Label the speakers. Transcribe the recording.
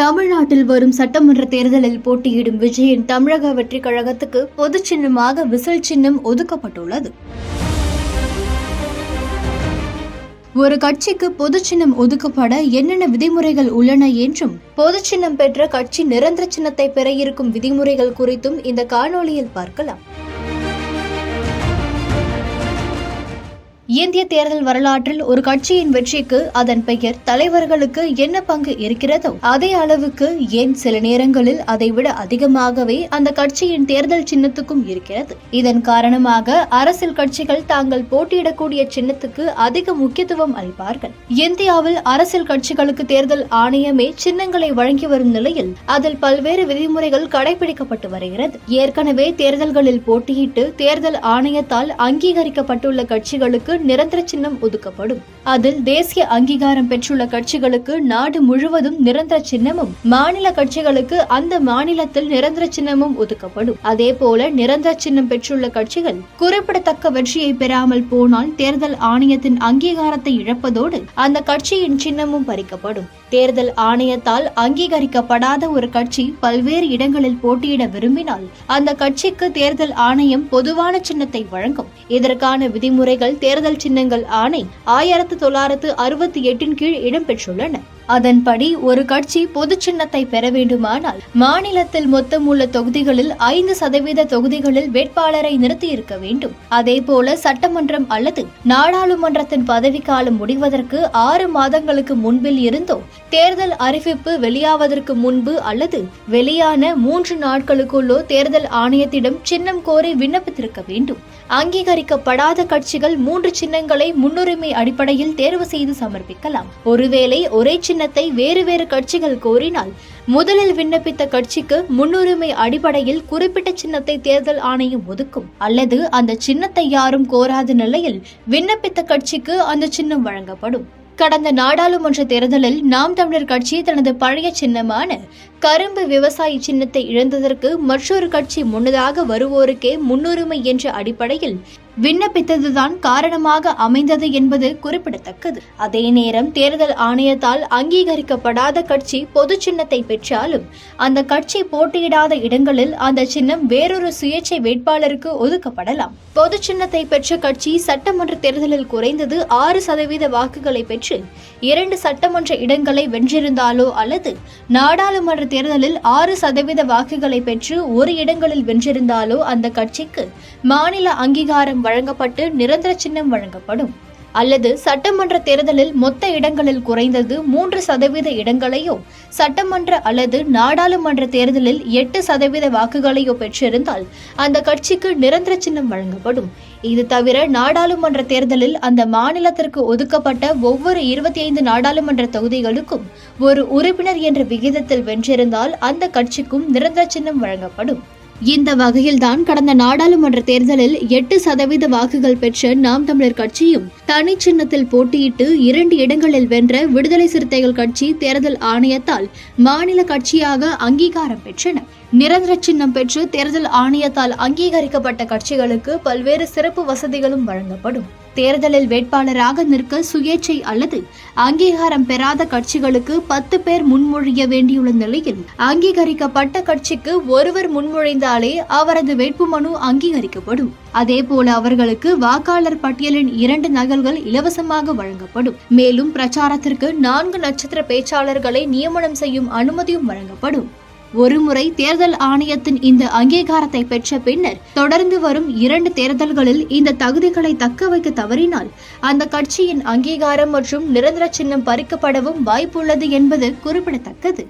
Speaker 1: தமிழ்நாட்டில் வரும் சட்டமன்ற தேர்தலில் போட்டியிடும் விஜயின் தமிழக வெற்றி கழகத்துக்கு பொது சின்னமாக விசில் சின்னம் ஒதுக்கப்பட்டுள்ளது. ஒரு கட்சிக்கு பொது சின்னம் ஒதுக்கப்பட என்னென்ன விதிமுறைகள் உள்ளன என்றும், பொது சின்னம் பெற்ற கட்சி நிரந்தர சின்னத்தை பெற இருக்கும் விதிமுறைகள் குறித்தும் இந்த காணொளியில் பார்க்கலாம். இந்திய தேர்தல் வரலாற்றில் ஒரு கட்சியின் வெற்றிக்கு அதன் பெயர், தலைவர்களுக்கு என்ன பங்கு இருக்கிறதோ அதே அளவுக்கு, ஏன் சில நேரங்களில் அதைவிட அதிகமாகவே அந்த கட்சியின் தேர்தல் சின்னத்துக்கும் இருக்கிறது. இதன் காரணமாக அரசியல் கட்சிகள் தாங்கள் போட்டியிடக்கூடிய சின்னத்துக்கு அதிக முக்கியத்துவம் அளிப்பார்கள். இந்தியாவில் அரசியல் கட்சிகளுக்கு தேர்தல் ஆணையமே சின்னங்களை வழங்கி வரும் நிலையில் அதில் பல்வேறு விதிமுறைகள் கடைபிடிக்கப்பட்டு வருகிறது. ஏற்கனவே தேர்தல்களில் போட்டியிட்டு தேர்தல் ஆணையத்தால் அங்கீகரிக்கப்பட்டுள்ள கட்சிகளுக்கு நிரந்தர சின்னம் ஒதுக்கப்படும். அதில் தேசிய அங்கீகாரம் பெற்றுள்ள கட்சிகளுக்கு நாடு முழுவதும் நிரந்தர சின்னமும், மாநில கட்சிகளுக்கு அந்த மாநிலத்தில் நிரந்தர சின்னமும் ஒதுக்கப்படும். அதே போல நிரந்தர சின்னம் பெற்றுள்ள கட்சிகள் குறிப்பிடத்தக்க வெற்றியை பெறாமல் போனால் தேர்தல் ஆணையத்தின் அங்கீகாரத்தை இழப்பதோடு அந்த கட்சியின் சின்னமும் பறிக்கப்படும். தேர்தல் ஆணையத்தால் அங்கீகரிக்கப்படாத ஒரு கட்சி பல்வேறு இடங்களில் போட்டியிட விரும்பினால் அந்த கட்சிக்கு தேர்தல் ஆணையம் பொதுவான சின்னத்தை வழங்கும். இதற்கான விதிமுறைகள் தேர்தல் சின்னங்கள் ஆணை 1968 கீழ் இடம்பெற்றுள்ளன. அதன்படி ஒரு கட்சி பொது சின்னத்தை பெற வேண்டுமானால் மாநிலத்தில் மொத்தம் உள்ள தொகுதிகளில் 5% தொகுதிகளில் வேட்பாளரை நிறுத்தி இருக்க வேண்டும். அதேபோல சட்டமன்றம் அல்லது நாடாளுமன்றத்தின் பதவிக்காலம் முடிவதற்கு 6 மாதங்களுக்கு முன்பில் இருந்தோ, தேர்தல் அறிவிப்பு வெளியாவதற்கு முன்பு அல்லது வெளியான 3 நாட்களுக்குள்ளோ தேர்தல் ஆணையத்திடம் சின்னம் கோரி விண்ணப்பித்திருக்க வேண்டும். அங்கீகரிக்கப்படாத கட்சிகள் 3 சின்னங்களை முன்னுரிமை அடிப்படையில் தேர்வு செய்து சமர்ப்பிக்கலாம். ஒருவேளை ஒரே சின்னத்தை வேறு வேறு கட்சிகள் கோரினால் முதலில் விண்ணப்பித்த கட்சிக்கு முன்னுரிமை அடிப்படையில் குறிப்பிட்ட சின்னத்தை தேர்தல் ஆணையம் ஒதுக்கும். அல்லது அந்த சின்னத்தை யாரும் கோராத நிலையில் விண்ணப்பித்த கட்சிக்கு அந்த சின்னம் வழங்கப்படும். கடந்த நாடாளுமன்ற தேர்தலில் நாம் தமிழர் கட்சி தனது பழைய சின்னமான கரும்பு விவசாயி சின்னத்தை இழந்ததற்கு மற்றொரு கட்சி முன்னதாக வருவோருக்கே முன்னுரிமை என்ற அடிப்படையில் விண்ணப்பித்ததுதான் காரணமாக அமைந்தது என்பது குறிப்பிடத்தக்கது. அதே நேரம் தேர்தல் ஆணையத்தால் அங்கீகரிக்கப்படாத கட்சி பொது சின்னத்தை பெற்றாலும் அந்த கட்சி போட்டியிடாத இடங்களில் அந்த சின்னம் வேறொரு சுயேட்சை வேட்பாளருக்கு ஒதுக்கப்படலாம். பொது சின்னத்தை பெற்ற கட்சி சட்டமன்ற தேர்தலில் குறைந்தது 6% வாக்குகளை பெற்று 2 சட்டமன்ற இடங்களை வென்றிருந்தாலோ அல்லது நாடாளுமன்ற தேர்தலில் 6% வாக்குகளை பெற்று 1 இடங்களில் வென்றிருந்தாலோ அந்த கட்சிக்கு மாநில அங்கீகாரம் வழங்கப்பட்டு நிரந்தர சின்னம் வழங்கப்படும். அல்லது சட்டமன்ற தேர்தலில் மொத்த இடங்களில் குறைந்தது 3% இடங்களையோ, சட்டமன்ற அல்லது நாடாளுமன்ற தேர்தலில் 8% வாக்குகளையோ பெற்றிருந்தால் அந்த கட்சிக்கு நிரந்தர சின்னம் வழங்கப்படும். இது தவிர நாடாளுமன்ற தேர்தலில் அந்த மாநிலத்திற்கு ஒதுக்கப்பட்ட ஒவ்வொரு 25 நாடாளுமன்ற தொகுதிகளுக்கும் ஒரு உறுப்பினர் என்ற விகிதத்தில் வென்றிருந்தால் அந்த கட்சிக்கும் நிரந்தர சின்னம் வழங்கப்படும். இந்த வகையில்தான் கடந்த நாடாளுமன்ற தேர்தலில் 8% வாக்குகள் பெற்ற நாம் தமிழர் கட்சியும் தனி சின்னத்தில் போட்டியிட்டு 2 இடங்களில் வென்ற விடுதலை சிறுத்தைகள் கட்சி தேர்தல் ஆணையத்தால் மாநில கட்சியாக அங்கீகாரம் பெற்றன. நிரந்தர சின்னம் பெற்று தேர்தல் ஆணையத்தால் அங்கீகரிக்கப்பட்ட கட்சிகளுக்கு பல்வேறு சிறப்பு வசதிகளும் வழங்கப்படும். தேர்தலில் வேட்பாளராக நிற்க சுயேட்சை அல்லது அங்கீகாரம் பெறாத கட்சிகளுக்கு 10 பேர் முன்மொழிய வேண்டியுள்ள நிலையில் அங்கீகரிக்கப்பட்ட கட்சிக்கு ஒருவர் முன்மொழிந்தாலே அவரது வேட்புமனு அங்கீகரிக்கப்படும். அதேபோல அவர்களுக்கு வாக்காளர் பட்டியலின் 2 நகல்கள் இலவசமாக வழங்கப்படும். மேலும் பிரச்சாரத்திற்கு 4 நட்சத்திர பேச்சாளர்களை நியமனம் செய்யும் அனுமதியும் வழங்கப்படும். ஒருமுறை தேர்தல் ஆணையத்தின் இந்த அங்கீகாரத்தை பெற்ற பின்னர் தொடர்ந்து வரும் 2 தேர்தல்களில் இந்த தகுதிகளை தக்க வைக்க தவறினால் அந்த கட்சியின் அங்கீகாரம் மற்றும் நிரந்தர சின்னம் பறிக்கப்படவும் வாய்ப்புள்ளது என்பது குறிப்பிடத்தக்கது.